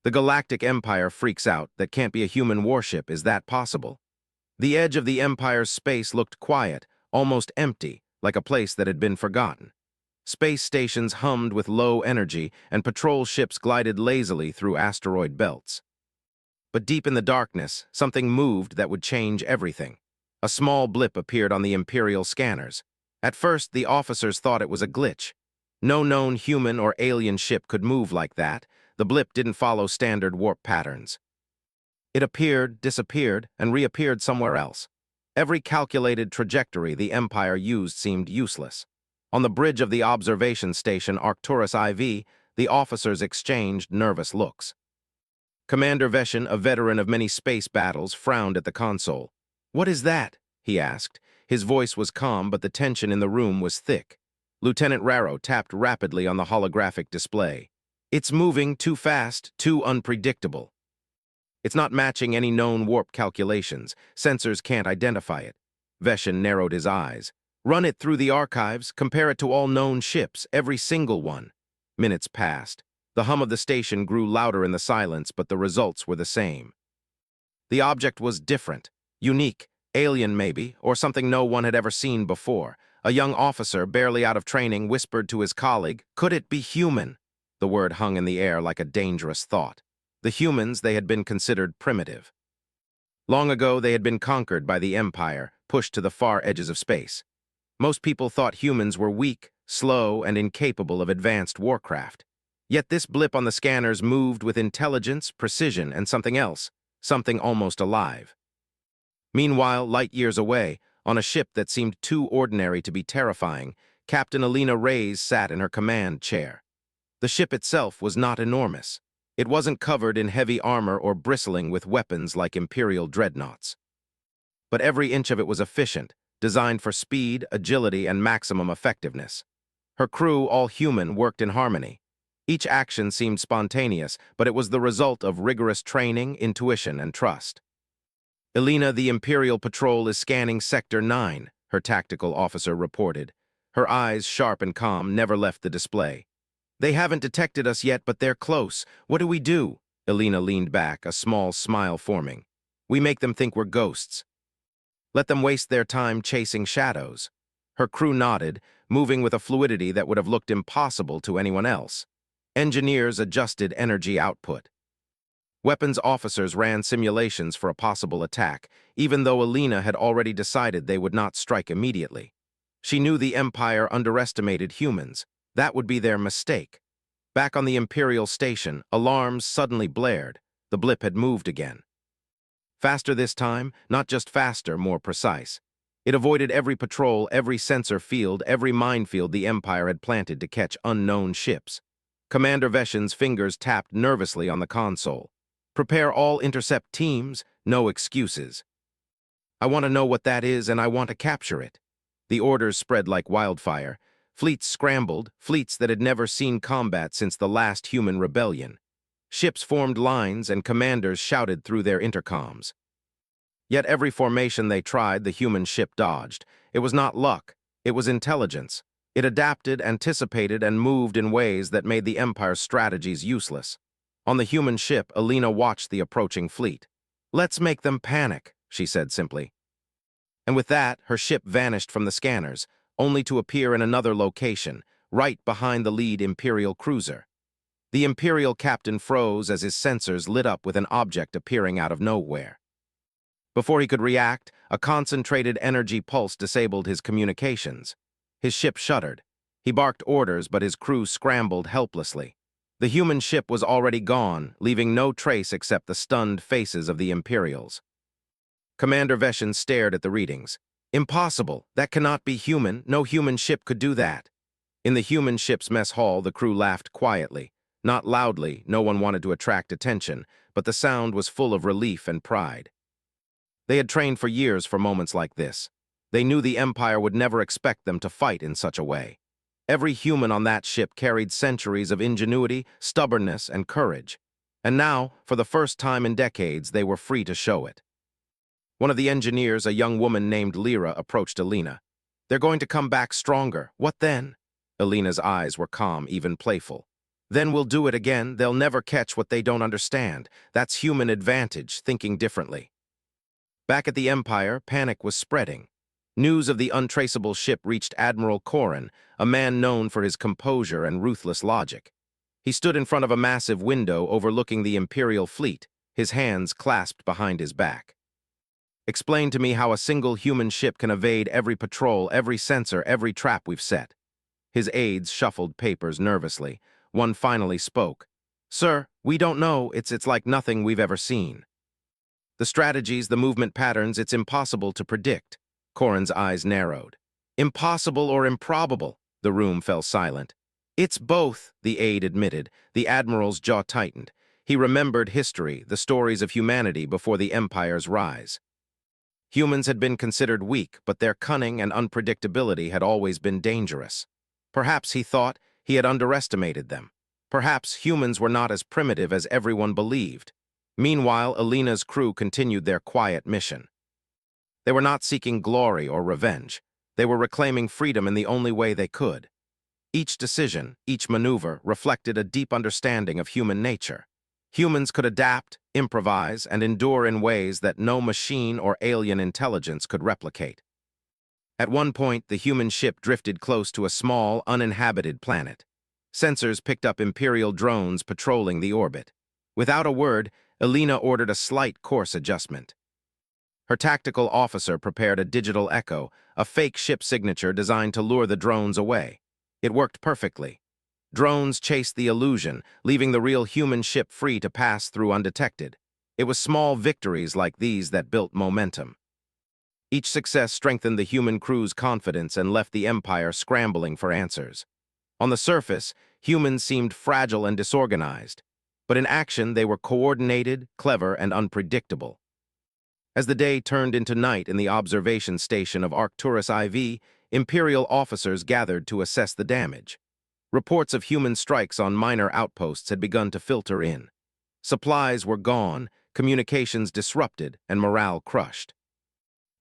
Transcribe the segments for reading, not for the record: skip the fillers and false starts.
The Galactic Empire freaks out. That can't be a human warship. Is that possible? The edge of the Empire's space looked quiet, almost empty, like a place that had been forgotten. Space stations hummed with low energy, and patrol ships glided lazily through asteroid belts. But deep in the darkness, something moved that would change everything. A small blip appeared on the Imperial scanners. At first, the officers thought it was a glitch. No known human or alien ship could move like that. The blip didn't follow standard warp patterns. It appeared, disappeared, and reappeared somewhere else. Every calculated trajectory the Empire used seemed useless. On the bridge of the observation station Arcturus IV, the officers exchanged nervous looks. Commander Veshin, a veteran of many space battles, frowned at the console. "What is that?" he asked. His voice was calm, but the tension in the room was thick. Lieutenant Raro tapped rapidly on the holographic display. "It's moving too fast, too unpredictable. It's not matching any known warp calculations. Sensors can't identify it." Veshin narrowed his eyes. "Run it through the archives, compare it to all known ships, every single one." Minutes passed. The hum of the station grew louder in the silence, but the results were the same. The object was different, unique, alien maybe, or something no one had ever seen before. A young officer, barely out of training, whispered to his colleague, "Could it be human?" The word hung in the air like a dangerous thought. The humans, they had been considered primitive. Long ago, they had been conquered by the Empire, pushed to the far edges of space. Most people thought humans were weak, slow, and incapable of advanced warcraft. Yet this blip on the scanners moved with intelligence, precision, and something else, something almost alive. Meanwhile, light years away, on a ship that seemed too ordinary to be terrifying, Captain Alina Reyes sat in her command chair. The ship itself was not enormous. It wasn't covered in heavy armor or bristling with weapons like Imperial dreadnoughts. But every inch of it was efficient, designed for speed, agility, and maximum effectiveness. Her crew, all human, worked in harmony. Each action seemed spontaneous, but it was the result of rigorous training, intuition, and trust. "Elena, the Imperial Patrol is scanning Sector 9, her tactical officer reported. Her eyes, sharp and calm, never left the display. "They haven't detected us yet, but they're close. What do we do?" Elena leaned back, a small smile forming. "We make them think we're ghosts. Let them waste their time chasing shadows." Her crew nodded, moving with a fluidity that would have looked impossible to anyone else. Engineers adjusted energy output. Weapons officers ran simulations for a possible attack, even though Elena had already decided they would not strike immediately. She knew the Empire underestimated humans. That would be their mistake. Back on the Imperial station, alarms suddenly blared. The blip had moved again. Faster this time, not just faster, more precise. It avoided every patrol, every sensor field, every minefield the Empire had planted to catch unknown ships. Commander Veshin's fingers tapped nervously on the console. "Prepare all intercept teams, no excuses. I want to know what that is, and I want to capture it." The orders spread like wildfire. Fleets scrambled, fleets that had never seen combat since the last human rebellion. Ships formed lines, and commanders shouted through their intercoms. Yet every formation they tried, the human ship dodged. It was not luck, it was intelligence. It adapted, anticipated, and moved in ways that made the Empire's strategies useless. On the human ship, Elena watched the approaching fleet. "Let's make them panic," she said simply. And with that, her ship vanished from the scanners, only to appear in another location, right behind the lead Imperial cruiser. The Imperial captain froze as his sensors lit up with an object appearing out of nowhere. Before he could react, a concentrated energy pulse disabled his communications. His ship shuddered. He barked orders, but his crew scrambled helplessly. The human ship was already gone, leaving no trace except the stunned faces of the Imperials. Commander Veshin stared at the readings. "Impossible! That cannot be human. No human ship could do that." In the human ship's mess hall, the crew laughed quietly. Not loudly, no one wanted to attract attention, but the sound was full of relief and pride. They had trained for years for moments like this. They knew the Empire would never expect them to fight in such a way. Every human on that ship carried centuries of ingenuity, stubbornness, and courage. And now, for the first time in decades, they were free to show it. One of the engineers, a young woman named Lyra, approached Elena. "They're going to come back stronger. What then?" Elena's eyes were calm, even playful. Then we'll do it again. They'll never catch what they don't understand. That's human advantage, thinking differently. Back at the Empire, panic was spreading. News of the untraceable ship reached Admiral Corrin, a man known for his composure and ruthless logic. He stood in front of a massive window overlooking the Imperial fleet, his hands clasped behind his back. Explain to me how a single human ship can evade every patrol, every sensor, every trap we've set. His aides shuffled papers nervously. One finally spoke. Sir, we don't know. It's like nothing we've ever seen. The strategies, the movement patterns, it's impossible to predict. Corrin's eyes narrowed. Impossible or improbable? The room fell silent. It's both, the aide admitted. The Admiral's jaw tightened. He remembered history, the stories of humanity before the Empire's rise. Humans had been considered weak, but their cunning and unpredictability had always been dangerous. Perhaps, he thought, he had underestimated them. Perhaps humans were not as primitive as everyone believed. Meanwhile, Alina's crew continued their quiet mission. They were not seeking glory or revenge. They were reclaiming freedom in the only way they could. Each decision, each maneuver, reflected a deep understanding of human nature. Humans could adapt, improvise, and endure in ways that no machine or alien intelligence could replicate. At one point, the human ship drifted close to a small, uninhabited planet. Sensors picked up Imperial drones patrolling the orbit. Without a word, Alina ordered a slight course adjustment. Her tactical officer prepared a digital echo, a fake ship signature designed to lure the drones away. It worked perfectly. Drones chased the illusion, leaving the real human ship free to pass through undetected. It was small victories like these that built momentum. Each success strengthened the human crew's confidence and left the Empire scrambling for answers. On the surface, humans seemed fragile and disorganized, but in action they were coordinated, clever, and unpredictable. As the day turned into night in the observation station of Arcturus IV, Imperial officers gathered to assess the damage. Reports of human strikes on minor outposts had begun to filter in. Supplies were gone, communications disrupted, and morale crushed.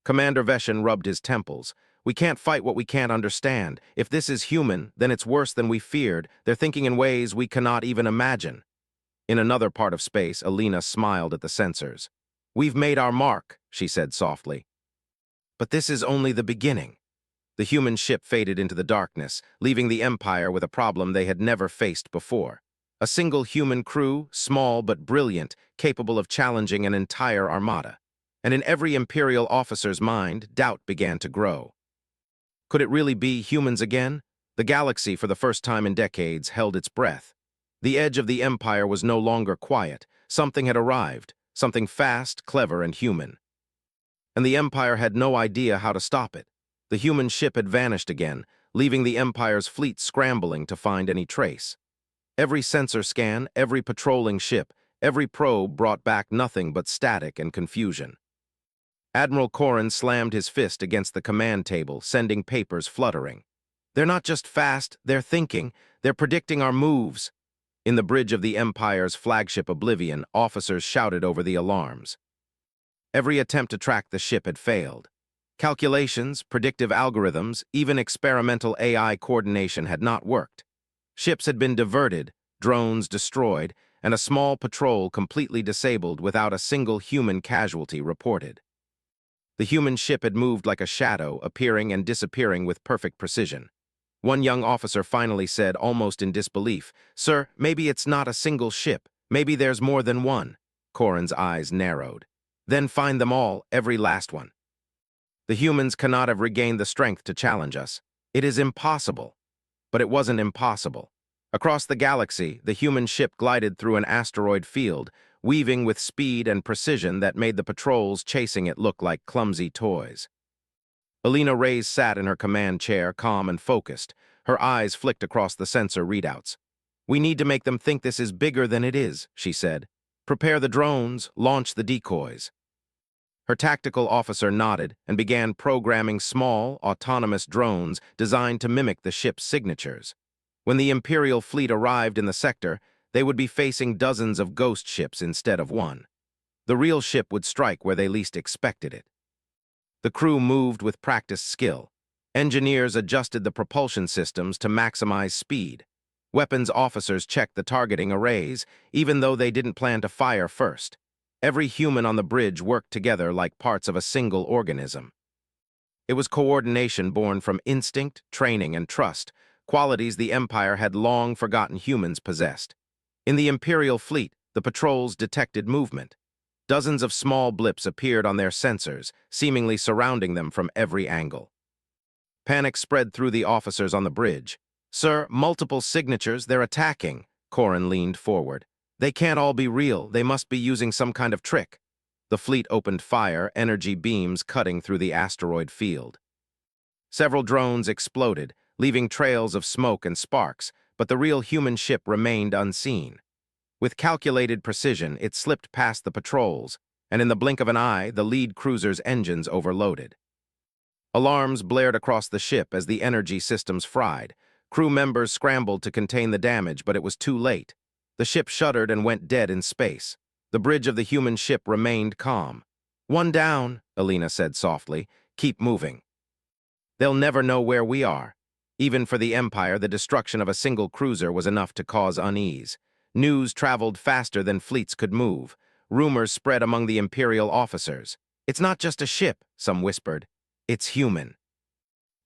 Commander Veshin rubbed his temples. We can't fight what we can't understand. If this is human, then it's worse than we feared. They're thinking in ways we cannot even imagine. In another part of space, Alina smiled at the sensors. We've made our mark, she said softly. But this is only the beginning. The human ship faded into the darkness, leaving the Empire with a problem they had never faced before. A single human crew, small but brilliant, capable of challenging an entire armada. And in every Imperial officer's mind, doubt began to grow. Could it really be humans again? The galaxy, for the first time in decades, held its breath. The edge of the Empire was no longer quiet. Something had arrived, something fast, clever, and human. And the Empire had no idea how to stop it. The human ship had vanished again, leaving the Empire's fleet scrambling to find any trace. Every sensor scan, every patrolling ship, every probe brought back nothing but static and confusion. Admiral Corrin slammed his fist against the command table, sending papers fluttering. They're not just fast, they're thinking. They're predicting our moves. In the bridge of the Empire's flagship Oblivion, officers shouted over the alarms. Every attempt to track the ship had failed. Calculations, predictive algorithms, even experimental AI coordination had not worked. Ships had been diverted, drones destroyed, and a small patrol completely disabled without a single human casualty reported. The human ship had moved like a shadow, appearing and disappearing with perfect precision. One young officer finally said, almost in disbelief, "Sir, maybe it's not a single ship. Maybe there's more than one." Corrin's eyes narrowed. "Then find them all, every last one. The humans cannot have regained the strength to challenge us. It is impossible." But it wasn't impossible. Across the galaxy, the human ship glided through an asteroid field, weaving with speed and precision that made the patrols chasing it look like clumsy toys. Alina Reyes sat in her command chair, calm and focused. Her eyes flicked across the sensor readouts. "We need to make them think this is bigger than it is," she said. "Prepare the drones, launch the decoys." Her tactical officer nodded and began programming small, autonomous drones designed to mimic the ship's signatures. When the Imperial fleet arrived in the sector, they would be facing dozens of ghost ships instead of one. The real ship would strike where they least expected it. The crew moved with practiced skill. Engineers adjusted the propulsion systems to maximize speed. Weapons officers checked the targeting arrays, even though they didn't plan to fire first. Every human on the bridge worked together like parts of a single organism. It was coordination born from instinct, training, and trust, qualities the Empire had long forgotten humans possessed. In the Imperial fleet, the patrols detected movement. Dozens of small blips appeared on their sensors, seemingly surrounding them from every angle. Panic spread through the officers on the bridge. "Sir, multiple signatures, they're attacking." Corin leaned forward. "They can't all be real, they must be using some kind of trick." The fleet opened fire, energy beams cutting through the asteroid field. Several drones exploded, leaving trails of smoke and sparks, but the real human ship remained unseen. With calculated precision, it slipped past the patrols, and in the blink of an eye, the lead cruiser's engines overloaded. Alarms blared across the ship as the energy systems fried. Crew members scrambled to contain the damage, but it was too late. The ship shuddered and went dead in space. The bridge of the human ship remained calm. "One down," Alina said softly. "Keep moving." "They'll never know where we are." Even for the Empire, the destruction of a single cruiser was enough to cause unease. News traveled faster than fleets could move. Rumors spread among the Imperial officers. "It's not just a ship," some whispered. "It's human."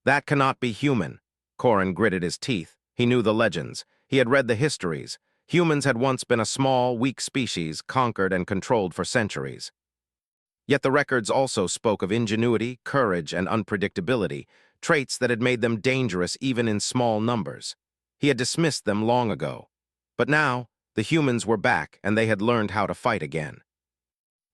"That cannot be human." Corin gritted his teeth. He knew the legends. He had read the histories. Humans had once been a small, weak species, conquered and controlled for centuries. Yet the records also spoke of ingenuity, courage, and unpredictability, traits that had made them dangerous even in small numbers. He had dismissed them long ago. But now, the humans were back, and they had learned how to fight again.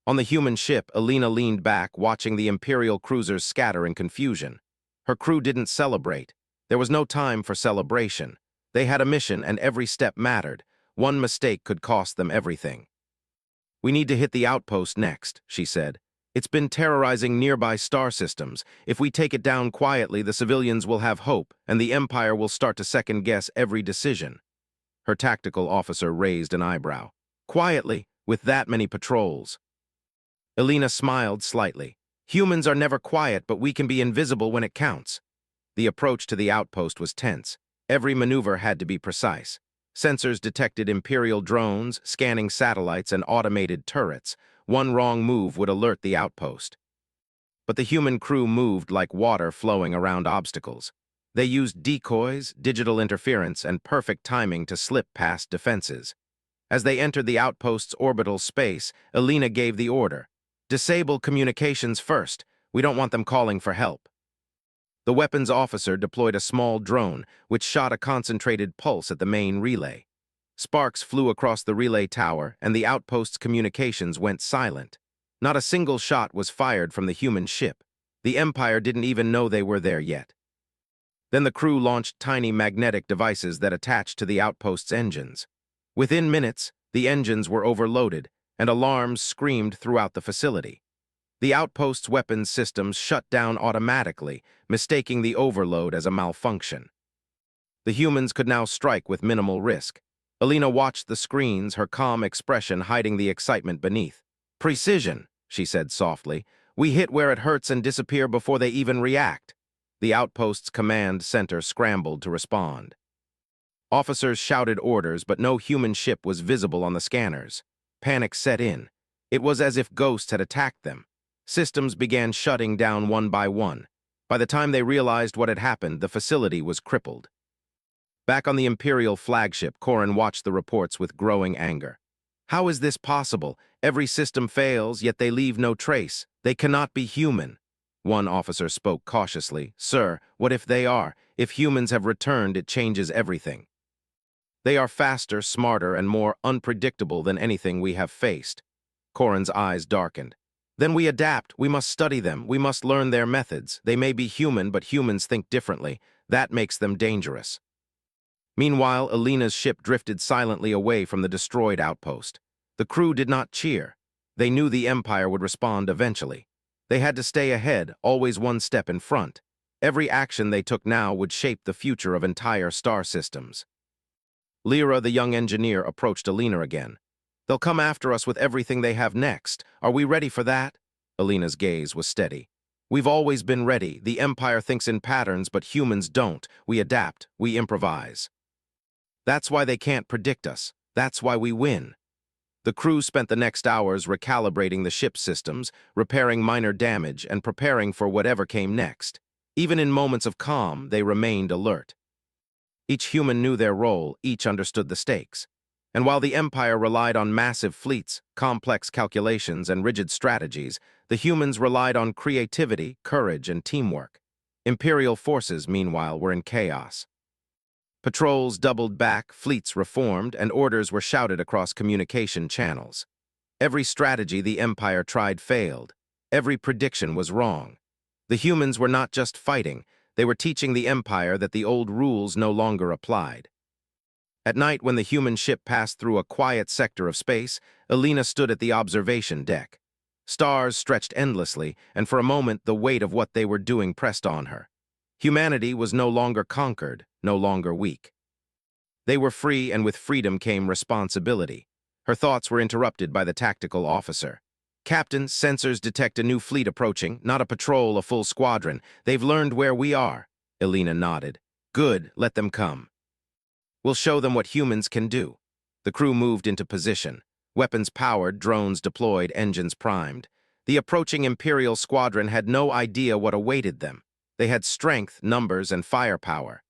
On the human ship, Alina leaned back, watching the Imperial cruisers scatter in confusion. Her crew didn't celebrate. There was no time for celebration. They had a mission, and every step mattered. One mistake could cost them everything. "We need to hit the outpost next," she said. "It's been terrorizing nearby star systems. If we take it down quietly, the civilians will have hope, and the Empire will start to second-guess every decision." Her tactical officer raised an eyebrow. "Quietly, with that many patrols?" Alina smiled slightly. "Humans are never quiet, but we can be invisible when it counts." The approach to the outpost was tense. Every maneuver had to be precise. Sensors detected Imperial drones, scanning satellites, and automated turrets. One wrong move would alert the outpost. But the human crew moved like water flowing around obstacles. They used decoys, digital interference, and perfect timing to slip past defenses. As they entered the outpost's orbital space, Alina gave the order. "Disable communications first. We don't want them calling for help." The weapons officer deployed a small drone, which shot a concentrated pulse at the main relay. Sparks flew across the relay tower, and the outpost's communications went silent. Not a single shot was fired from the human ship. The Empire didn't even know they were there yet. Then the crew launched tiny magnetic devices that attached to the outpost's engines. Within minutes, the engines were overloaded, and alarms screamed throughout the facility. The outpost's weapons systems shut down automatically, mistaking the overload as a malfunction. The humans could now strike with minimal risk. Alina watched the screens, her calm expression hiding the excitement beneath. "Precision," she said softly. "We hit where it hurts and disappear before they even react." The outpost's command center scrambled to respond. Officers shouted orders, but no human ship was visible on the scanners. Panic set in. It was as if ghosts had attacked them. Systems began shutting down one by one. By the time they realized what had happened, the facility was crippled. Back on the Imperial flagship, Corin watched the reports with growing anger. "How is this possible? Every system fails, yet they leave no trace. They cannot be human." One officer spoke cautiously. "Sir, what if they are? If humans have returned, it changes everything. They are faster, smarter, and more unpredictable than anything we have faced." Corin's eyes darkened. "Then we adapt. We must study them. We must learn their methods. They may be human, but humans think differently. That makes them dangerous." Meanwhile, Alina's ship drifted silently away from the destroyed outpost. The crew did not cheer. They knew the Empire would respond eventually. They had to stay ahead, always one step in front. Every action they took now would shape the future of entire star systems. Lyra, the young engineer, approached Alina again. "They'll come after us with everything they have next. Are we ready for that?" Alina's gaze was steady. "We've always been ready. The Empire thinks in patterns, but humans don't. We adapt. We improvise." That's why they can't predict us. That's why we win. The crew spent the next hours recalibrating the ship's systems, repairing minor damage, and preparing for whatever came next. Even in moments of calm, they remained alert. Each human knew their role, each understood the stakes. And while the Empire relied on massive fleets, complex calculations, and rigid strategies, the humans relied on creativity, courage, and teamwork. Imperial forces, meanwhile, were in chaos. Patrols doubled back, fleets reformed, and orders were shouted across communication channels. Every strategy the Empire tried failed. Every prediction was wrong. The humans were not just fighting, they were teaching the Empire that the old rules no longer applied. At night, when the human ship passed through a quiet sector of space, Elena stood at the observation deck. Stars stretched endlessly, and for a moment the weight of what they were doing pressed on her. Humanity was no longer conquered, no longer weak. They were free, and with freedom came responsibility. Her thoughts were interrupted by the tactical officer. "Captain, sensors detect a new fleet approaching, not a patrol, a full squadron. They've learned where we are." Elena nodded. "Good, let them come. We'll show them what humans can do." The crew moved into position. Weapons powered, drones deployed, engines primed. The approaching Imperial squadron had no idea what awaited them. They had strength, numbers, and firepower.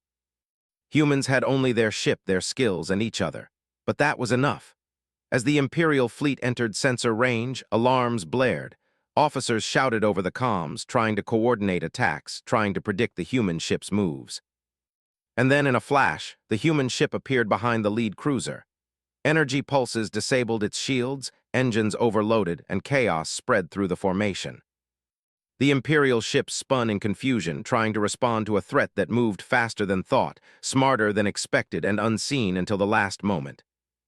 Humans had only their ship, their skills, and each other. But that was enough. As the Imperial fleet entered sensor range, alarms blared. Officers shouted over the comms, trying to coordinate attacks, trying to predict the human ship's moves. And then, in a flash, the human ship appeared behind the lead cruiser. Energy pulses disabled its shields, engines overloaded, and chaos spread through the formation. The Imperial ship spun in confusion, trying to respond to a threat that moved faster than thought, smarter than expected, and unseen until the last moment.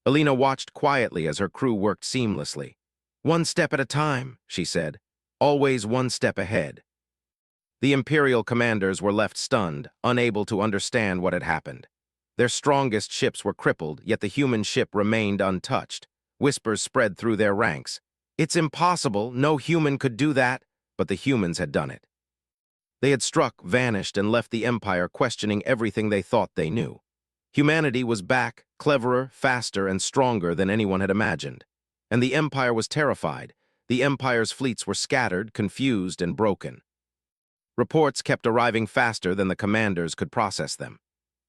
Elena watched quietly as her crew worked seamlessly. "One step at a time," she said. "Always one step ahead." The Imperial commanders were left stunned, unable to understand what had happened. Their strongest ships were crippled, yet the human ship remained untouched. Whispers spread through their ranks. "It's impossible, no human could do that," but the humans had done it. They had struck, vanished, and left the Empire questioning everything they thought they knew. Humanity was back, cleverer, faster, and stronger than anyone had imagined. And the Empire was terrified. The Empire's fleets were scattered, confused, and broken. Reports kept arriving faster than the commanders could process them.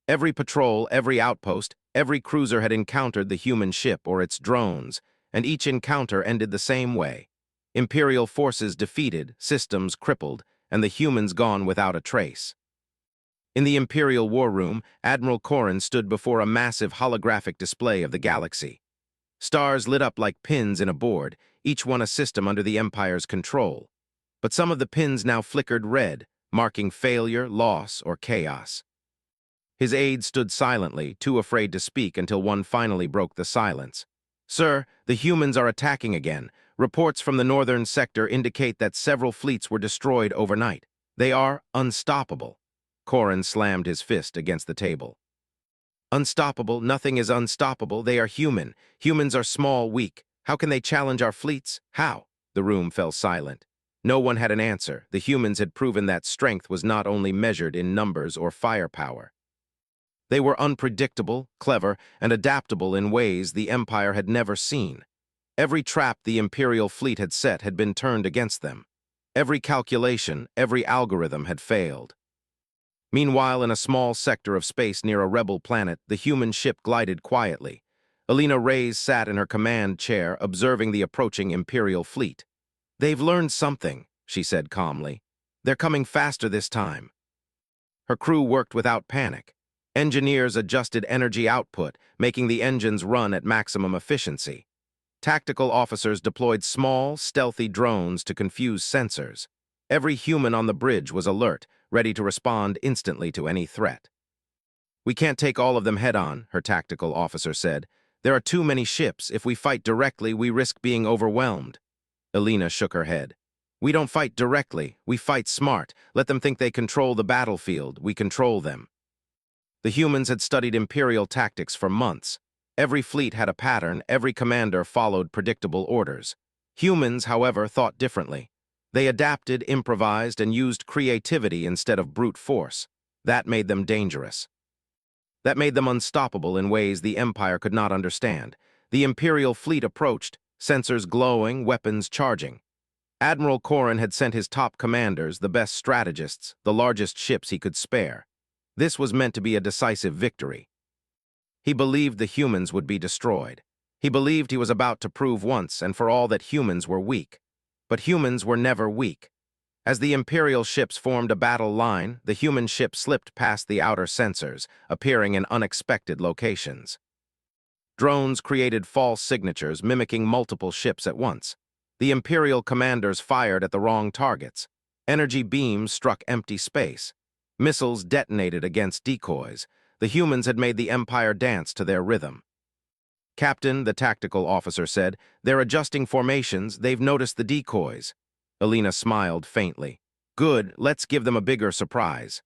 Every patrol, every outpost, every cruiser had encountered the human ship or its drones, and each encounter ended the same way. Imperial forces defeated, systems crippled, and the humans gone without a trace. In the Imperial War Room, Admiral Corrin stood before a massive holographic display of the galaxy. Stars lit up like pins in a board, each one a system under the Empire's control. But some of the pins now flickered red, marking failure, loss, or chaos. His aides stood silently, too afraid to speak until one finally broke the silence. "Sir, the humans are attacking again. Reports from the northern sector indicate that several fleets were destroyed overnight. They are unstoppable." Corrin slammed his fist against the table. "Unstoppable? Nothing is unstoppable. They are human. Humans are small, weak. How can they challenge our fleets? How?" The room fell silent. No one had an answer. The humans had proven that strength was not only measured in numbers or firepower. They were unpredictable, clever, and adaptable in ways the Empire had never seen. Every trap the Imperial fleet had set had been turned against them. Every calculation, every algorithm had failed. Meanwhile, in a small sector of space near a rebel planet, the human ship glided quietly. Elena Reyes sat in her command chair, observing the approaching Imperial fleet. "They've learned something," she said calmly. "They're coming faster this time." Her crew worked without panic. Engineers adjusted energy output, making the engines run at maximum efficiency. Tactical officers deployed small, stealthy drones to confuse sensors. Every human on the bridge was alert, ready to respond instantly to any threat. "We can't take all of them head-on," her tactical officer said. "There are too many ships. If we fight directly, we risk being overwhelmed." Elena shook her head. "We don't fight directly. We fight smart. Let them think they control the battlefield. We control them." The humans had studied Imperial tactics for months. Every fleet had a pattern, every commander followed predictable orders. Humans, however, thought differently. They adapted, improvised, and used creativity instead of brute force. That made them dangerous. that made them unstoppable in ways the Empire could not understand. The Imperial fleet approached, sensors glowing, weapons charging. Admiral Corrin had sent his top commanders, the best strategists, the largest ships he could spare. This was meant to be a decisive victory. He believed the humans would be destroyed. He believed he was about to prove once and for all that humans were weak. But humans were never weak. As the Imperial ships formed a battle line, the human ship slipped past the outer sensors, appearing in unexpected locations. Drones created false signatures mimicking multiple ships at once. The Imperial commanders fired at the wrong targets. Energy beams struck empty space. Missiles detonated against decoys. The humans had made the Empire dance to their rhythm. "Captain," the tactical officer said, "they're adjusting formations, they've noticed the decoys." Alina smiled faintly. "Good, let's give them a bigger surprise."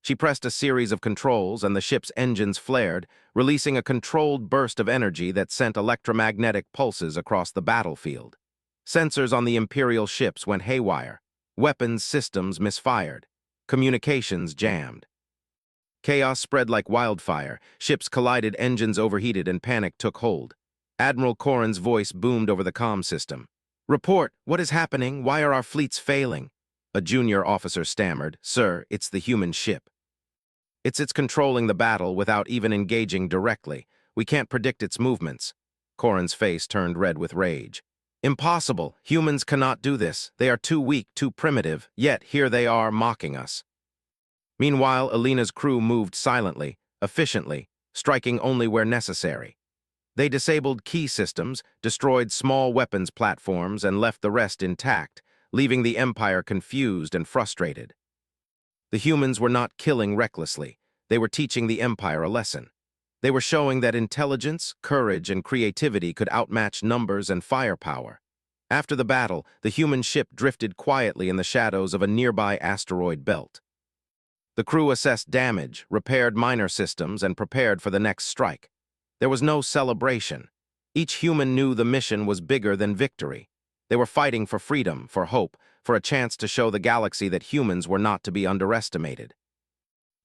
She pressed a series of controls and the ship's engines flared, releasing a controlled burst of energy that sent electromagnetic pulses across the battlefield. Sensors on the Imperial ships went haywire. Weapons systems misfired. Communications jammed. Chaos spread like wildfire. Ships collided, engines overheated, and panic took hold. Admiral Corrin's voice boomed over the comm system. "Report, what is happening? Why are our fleets failing?" A junior officer stammered. "Sir, it's the human ship. It's controlling the battle without even engaging directly. We can't predict its movements." Corrin's face turned red with rage. "Impossible. Humans cannot do this. They are too weak, too primitive, yet here they are mocking us." Meanwhile, Alina's crew moved silently, efficiently, striking only where necessary. They disabled key systems, destroyed small weapons platforms, and left the rest intact, leaving the Empire confused and frustrated. The humans were not killing recklessly. They were teaching the Empire a lesson. They were showing that intelligence, courage, and creativity could outmatch numbers and firepower. After the battle, the human ship drifted quietly in the shadows of a nearby asteroid belt. The crew assessed damage, repaired minor systems, and prepared for the next strike. There was no celebration. Each human knew the mission was bigger than victory. They were fighting for freedom, for hope, for a chance to show the galaxy that humans were not to be underestimated.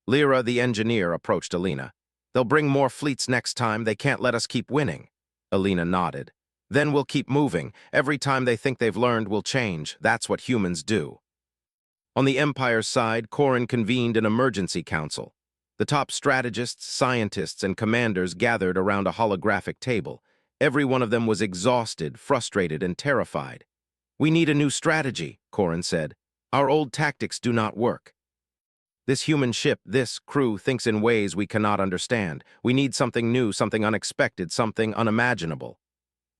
Lyra, the engineer, approached Alina. "They'll bring more fleets next time. They can't let us keep winning." Alina nodded. "Then we'll keep moving. Every time they think they've learned, we'll change. That's what humans do." On the Empire's side, Corrin convened an emergency council. The top strategists, scientists, and commanders gathered around a holographic table. Every one of them was exhausted, frustrated, and terrified. "We need a new strategy," Corrin said. "Our old tactics do not work. This human ship, this crew, thinks in ways we cannot understand. We need something new, something unexpected, something unimaginable."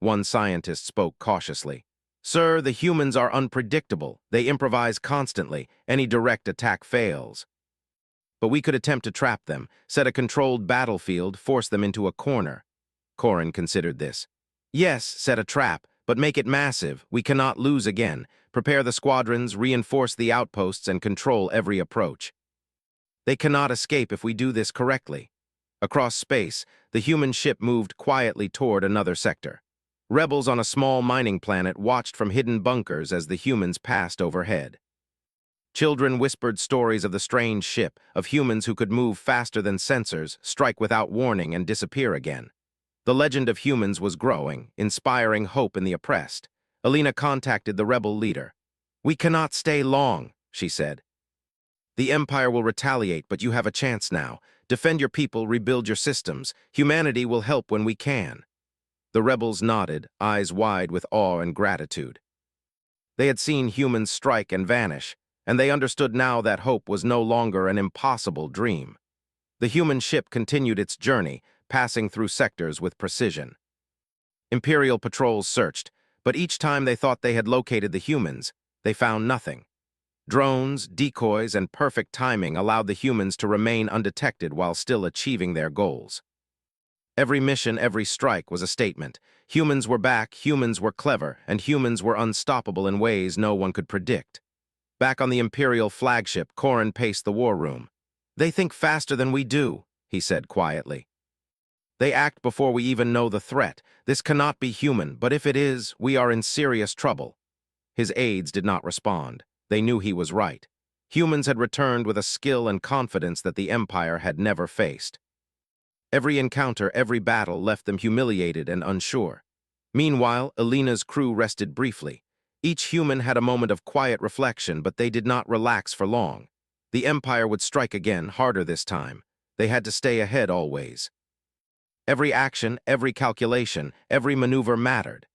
One scientist spoke cautiously. "Sir, the humans are unpredictable. They improvise constantly. Any direct attack fails. But we could attempt to trap them, set a controlled battlefield, force them into a corner." Corrin considered this. "Yes, set a trap, but make it massive. We cannot lose again. Prepare the squadrons, reinforce the outposts, and control every approach. They cannot escape if we do this correctly." Across space, the human ship moved quietly toward another sector. Rebels on a small mining planet watched from hidden bunkers as the humans passed overhead. Children whispered stories of the strange ship, of humans who could move faster than sensors, strike without warning, and disappear again. The legend of humans was growing, inspiring hope in the oppressed. Alina contacted the rebel leader. "We cannot stay long," she said. "The Empire will retaliate, but you have a chance now. Defend your people, rebuild your systems. Humanity will help when we can." The rebels nodded, eyes wide with awe and gratitude. They had seen humans strike and vanish, and they understood now that hope was no longer an impossible dream. The human ship continued its journey, passing through sectors with precision. Imperial patrols searched, but each time they thought they had located the humans, they found nothing. Drones, decoys, and perfect timing allowed the humans to remain undetected while still achieving their goals. Every mission, every strike was a statement. Humans were back, humans were clever, and humans were unstoppable in ways no one could predict. Back on the Imperial flagship, Corrin paced the war room. "They think faster than we do," he said quietly. "They act before we even know the threat. This cannot be human, but if it is, we are in serious trouble." His aides did not respond. They knew he was right. Humans had returned with a skill and confidence that the Empire had never faced. Every encounter, every battle left them humiliated and unsure. Meanwhile, Elena's crew rested briefly. Each human had a moment of quiet reflection, but they did not relax for long. The Empire would strike again, harder this time. They had to stay ahead always. Every action, every calculation, every maneuver mattered.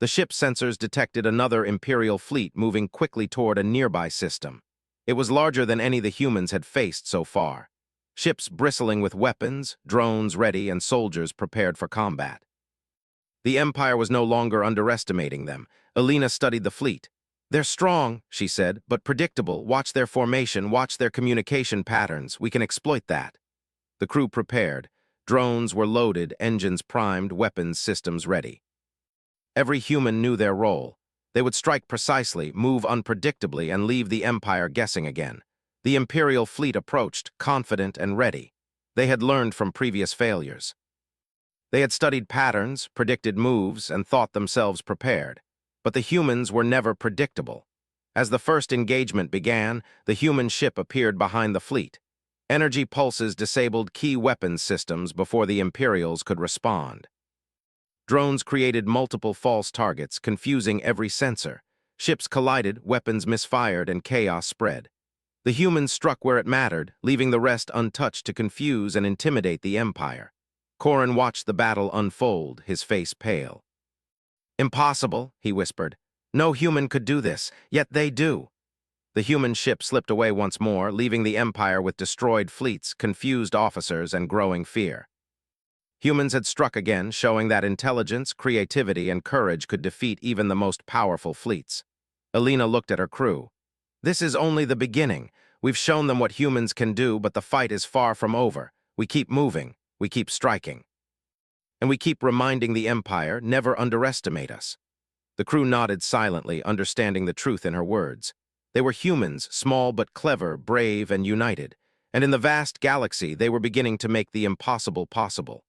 The ship's sensors detected another Imperial fleet moving quickly toward a nearby system. It was larger than any the humans had faced so far. Ships bristling with weapons, drones ready, and soldiers prepared for combat. The Empire was no longer underestimating them. Elena studied the fleet. "They're strong," she said, "but predictable. Watch their formation, watch their communication patterns. We can exploit that." The crew prepared. Drones were loaded, engines primed, weapons systems ready. Every human knew their role. They would strike precisely, move unpredictably, and leave the Empire guessing again. The Imperial fleet approached, confident and ready. They had learned from previous failures. They had studied patterns, predicted moves, and thought themselves prepared. But the humans were never predictable. As the first engagement began, the human ship appeared behind the fleet. Energy pulses disabled key weapons systems before the Imperials could respond. Drones created multiple false targets, confusing every sensor. Ships collided, weapons misfired, and chaos spread. The humans struck where it mattered, leaving the rest untouched to confuse and intimidate the Empire. Corrin watched the battle unfold, his face pale. "Impossible," he whispered. "No human could do this, yet they do." The human ship slipped away once more, leaving the Empire with destroyed fleets, confused officers, and growing fear. Humans had struck again, showing that intelligence, creativity, and courage could defeat even the most powerful fleets. Elena looked at her crew. "This is only the beginning. We've shown them what humans can do, but the fight is far from over. We keep moving. We keep striking. And we keep reminding the Empire, never underestimate us." The crew nodded silently, understanding the truth in her words. They were humans, small but clever, brave and united. And in the vast galaxy, they were beginning to make the impossible possible.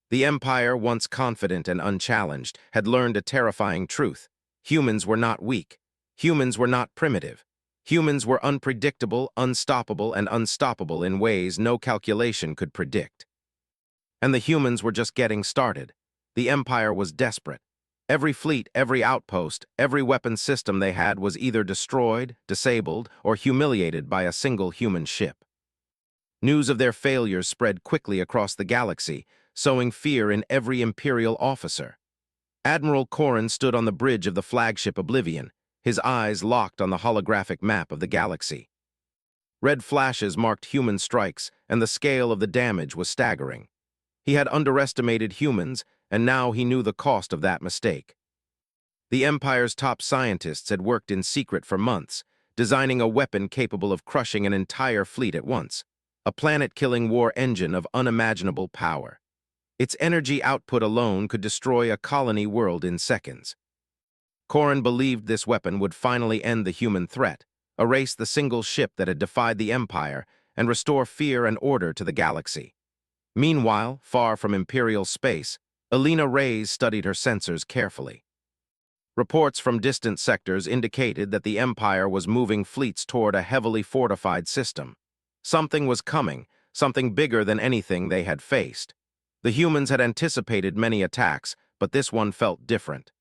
The Empire, once confident and unchallenged, had learned a terrifying truth. Humans were not weak. Humans were not primitive. Humans were unpredictable, unstoppable, and unstoppable in ways no calculation could predict. And the humans were just getting started. The Empire was desperate. Every fleet, every outpost, every weapon system they had was either destroyed, disabled, or humiliated by a single human ship. News of their failures spread quickly across the galaxy, sowing fear in every Imperial officer. Admiral Corrin stood on the bridge of the flagship Oblivion, his eyes locked on the holographic map of the galaxy. Red flashes marked human strikes, and the scale of the damage was staggering. He had underestimated humans, and now he knew the cost of that mistake. The Empire's top scientists had worked in secret for months, designing a weapon capable of crushing an entire fleet at once, a planet-killing war engine of unimaginable power. Its energy output alone could destroy a colony world in seconds. Corrin believed this weapon would finally end the human threat, erase the single ship that had defied the Empire, and restore fear and order to the galaxy. Meanwhile, far from Imperial space, Elena Reyes studied her sensors carefully. Reports from distant sectors indicated that the Empire was moving fleets toward a heavily fortified system. Something was coming, something bigger than anything they had faced. The humans had anticipated many attacks, but this one felt different.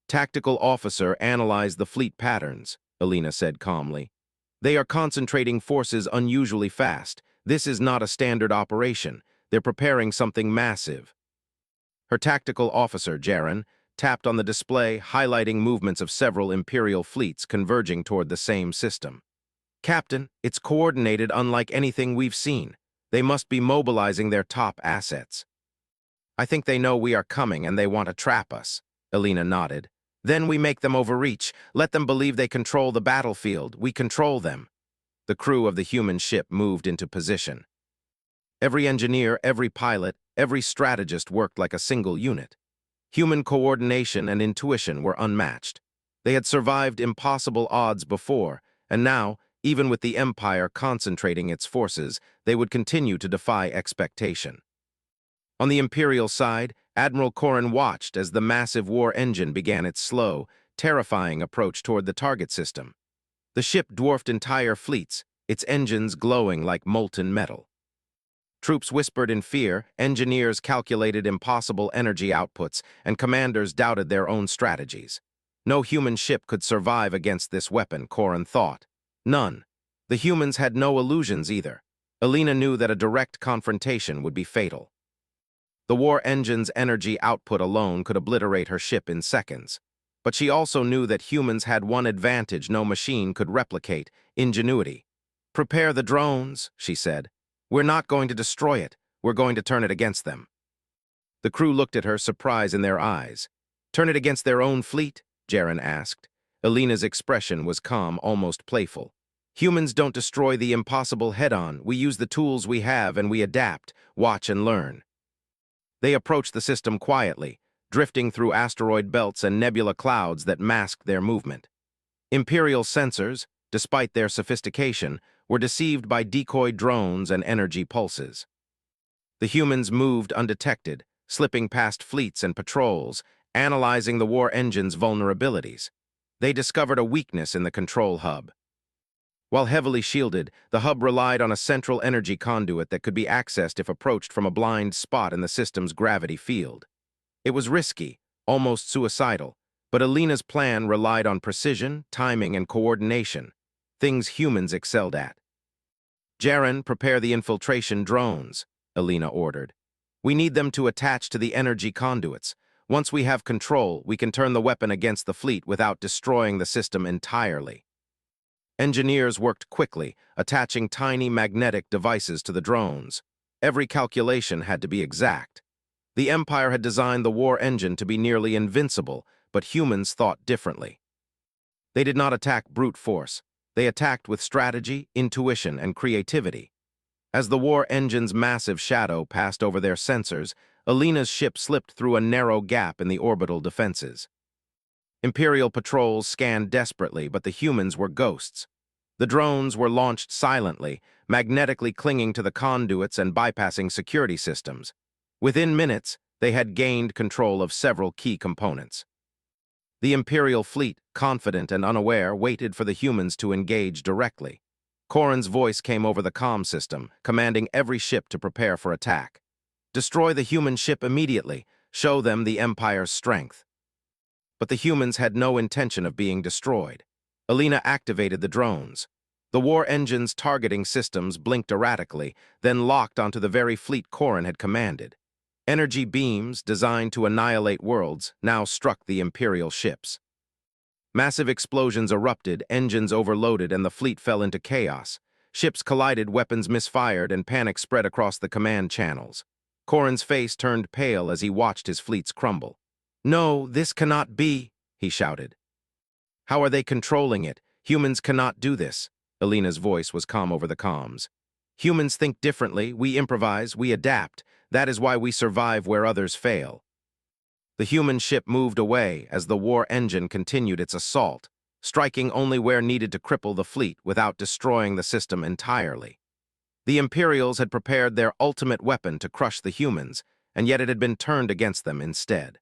"Tactical officer analyzed the fleet patterns," Elena said calmly. "They are concentrating forces unusually fast. This is not a standard operation. They're preparing something massive." Her tactical officer, Jaren, tapped on the display, highlighting movements of several Imperial fleets converging toward the same system. "Captain, it's coordinated unlike anything we've seen. They must be mobilizing their top assets." "I think they know we are coming and they want to trap us," Elena nodded. "Then we make them overreach. Let them believe they control the battlefield. We control them." The crew of the human ship moved into position. Every engineer, every pilot, every strategist worked like a single unit. Human coordination and intuition were unmatched. They had survived impossible odds before, and now, even with the Empire concentrating its forces, they would continue to defy expectation. On the Imperial side, Admiral Corrin watched as the massive war engine began its slow, terrifying approach toward the target system. The ship dwarfed entire fleets, its engines glowing like molten metal. Troops whispered in fear, engineers calculated impossible energy outputs, and commanders doubted their own strategies. No human ship could survive against this weapon, Corin thought. None. The humans had no illusions either. Alina knew that a direct confrontation would be fatal. The war engine's energy output alone could obliterate her ship in seconds. But she also knew that humans had one advantage no machine could replicate: ingenuity. "Prepare the drones," she said. "We're not going to destroy it. We're going to turn it against them." The crew looked at her, surprise in their eyes. "Turn it against their own fleet?" Jaren asked. Alina's expression was calm, almost playful. "Humans don't destroy the impossible head-on. We use the tools we have and we adapt, watch and learn." They approached the system quietly, drifting through asteroid belts and nebula clouds that masked their movement. Imperial sensors, despite their sophistication, were deceived by decoy drones and energy pulses. The humans moved undetected, slipping past fleets and patrols, analyzing the war engine's vulnerabilities. They discovered a weakness in the control hub. While heavily shielded, the hub relied on a central energy conduit that could be accessed if approached from a blind spot in the system's gravity field. It was risky, almost suicidal, but Alina's plan relied on precision, timing, and coordination, things humans excelled at. "Jaren, prepare the infiltration drones," Alina ordered. "We need them to attach to the energy conduits. Once we have control, we can turn the weapon against the fleet without destroying the system entirely." Engineers worked quickly, attaching tiny magnetic devices to the drones. Every calculation had to be exact. The Empire had designed the war engine to be nearly invincible, but humans thought differently. They did not attack brute force. They attacked with strategy, intuition, and creativity. As the war engine's massive shadow passed over their sensors, Alina's ship slipped through a narrow gap in the orbital defenses. Imperial patrols scanned desperately, but the humans were ghosts. The drones were launched silently, magnetically clinging to the conduits and bypassing security systems. Within minutes, they had gained control of several key components. The Imperial fleet, confident and unaware, waited for the humans to engage directly. Corin's voice came over the comm system, commanding every ship to prepare for attack. "Destroy the human ship immediately. Show them the Empire's strength." But the humans had no intention of being destroyed. Alina activated the drones. The war engine's targeting systems blinked erratically, then locked onto the very fleet Corin had commanded. Energy beams, designed to annihilate worlds, now struck the Imperial ships. Massive explosions erupted, engines overloaded, and the fleet fell into chaos. Ships collided, weapons misfired, and panic spread across the command channels. Corin's face turned pale as he watched his fleets crumble. "No, this cannot be," he shouted. "How are they controlling it? Humans cannot do this." Alina's voice was calm over the comms. "Humans think differently, we improvise, we adapt. That is why we survive where others fail." The human ship moved away as the war engine continued its assault, striking only where needed to cripple the fleet without destroying the system entirely. The Imperials had prepared their ultimate weapon to crush the humans, and yet it had been turned against them instead.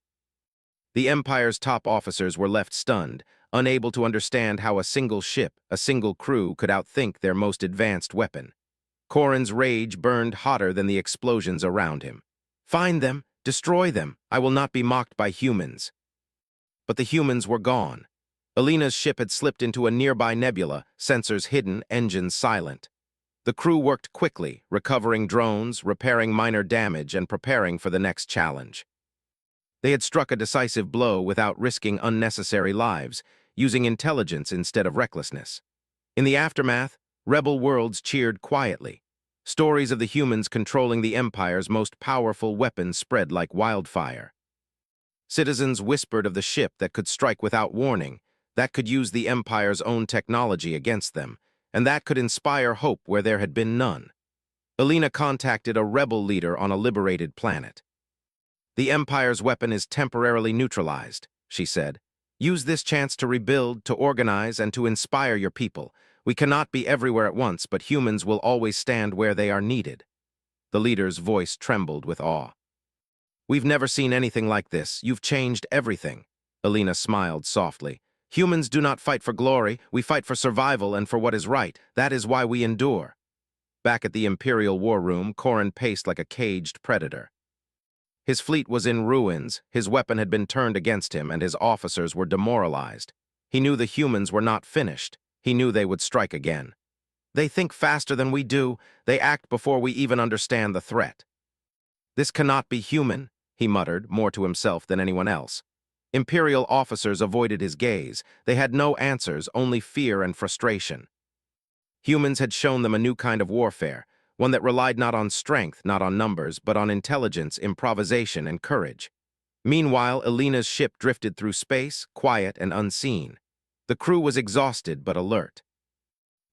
The Empire's top officers were left stunned, unable to understand how a single ship, a single crew, could outthink their most advanced weapon. Corin's rage burned hotter than the explosions around him. "Find them, destroy them. I will not be mocked by humans." But the humans were gone. Alina's ship had slipped into a nearby nebula, sensors hidden, engines silent. The crew worked quickly, recovering drones, repairing minor damage, and preparing for the next challenge. They had struck a decisive blow without risking unnecessary lives, using intelligence instead of recklessness. In the aftermath, rebel worlds cheered quietly. Stories of the humans controlling the Empire's most powerful weapons spread like wildfire. Citizens whispered of the ship that could strike without warning, that could use the Empire's own technology against them, and that could inspire hope where there had been none. Alina contacted a rebel leader on a liberated planet. "The Empire's weapon is temporarily neutralized," she said. "Use this chance to rebuild, to organize, and to inspire your people. We cannot be everywhere at once, but humans will always stand where they are needed." The leader's voice trembled with awe. "We've never seen anything like this. You've changed everything." Alina smiled softly. "Humans do not fight for glory. We fight for survival and for what is right. That is why we endure." Back at the Imperial War Room, Corrin paced like a caged predator. His fleet was in ruins, his weapon had been turned against him, and his officers were demoralized. He knew the humans were not finished. He knew they would strike again. They think faster than we do. They act before we even understand the threat. This cannot be human, he muttered, more to himself than anyone else. Imperial officers avoided his gaze. They had no answers, only fear and frustration. Humans had shown them a new kind of warfare, one that relied not on strength, not on numbers, but on intelligence, improvisation, and courage. Meanwhile, Elena's ship drifted through space, quiet and unseen. The crew was exhausted but alert.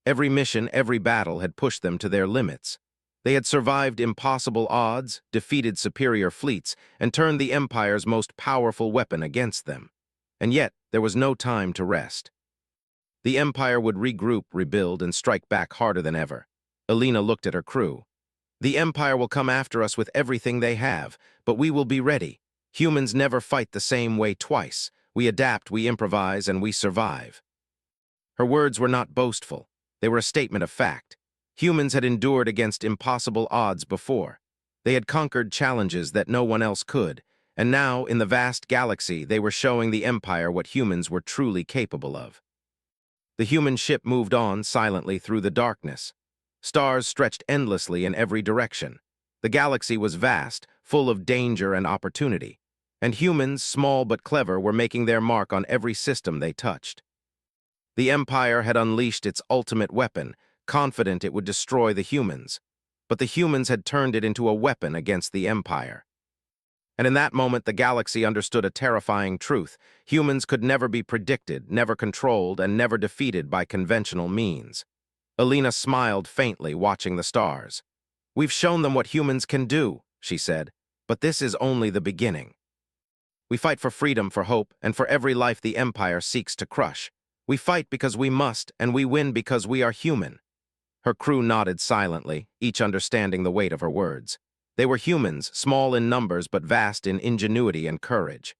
Every mission, every battle had pushed them to their limits. They had survived impossible odds, defeated superior fleets, and turned the Empire's most powerful weapon against them. And yet, there was no time to rest. The Empire would regroup, rebuild, and strike back harder than ever. Elena looked at her crew. The Empire will come after us with everything they have, but we will be ready. Humans never fight the same way twice. We adapt, we improvise, and we survive. Her words were not boastful. They were a statement of fact. Humans had endured against impossible odds before. They had conquered challenges that no one else could, and now, in the vast galaxy, they were showing the Empire what humans were truly capable of. The human ship moved on silently through the darkness. Stars stretched endlessly in every direction. The galaxy was vast, full of danger and opportunity, and humans, small but clever, were making their mark on every system they touched. The Empire had unleashed its ultimate weapon, confident it would destroy the humans. But the humans had turned it into a weapon against the Empire. And in that moment, the galaxy understood a terrifying truth. Humans could never be predicted, never controlled, and never defeated by conventional means. Elena smiled faintly, watching the stars. "We've shown them what humans can do," she said, "but this is only the beginning. We fight for freedom, for hope, and for every life the Empire seeks to crush. We fight because we must, and we win because we are human." Her crew nodded silently, each understanding the weight of her words. They were humans, small in numbers but vast in ingenuity and courage.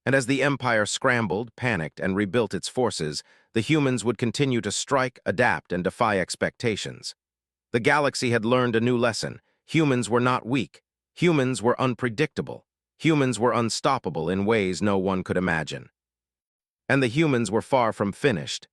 And as the Empire scrambled, panicked, and rebuilt its forces, the humans would continue to strike, adapt, and defy expectations. The galaxy had learned a new lesson. Humans were not weak. Humans were unpredictable. Humans were unstoppable in ways no one could imagine. And the humans were far from finished.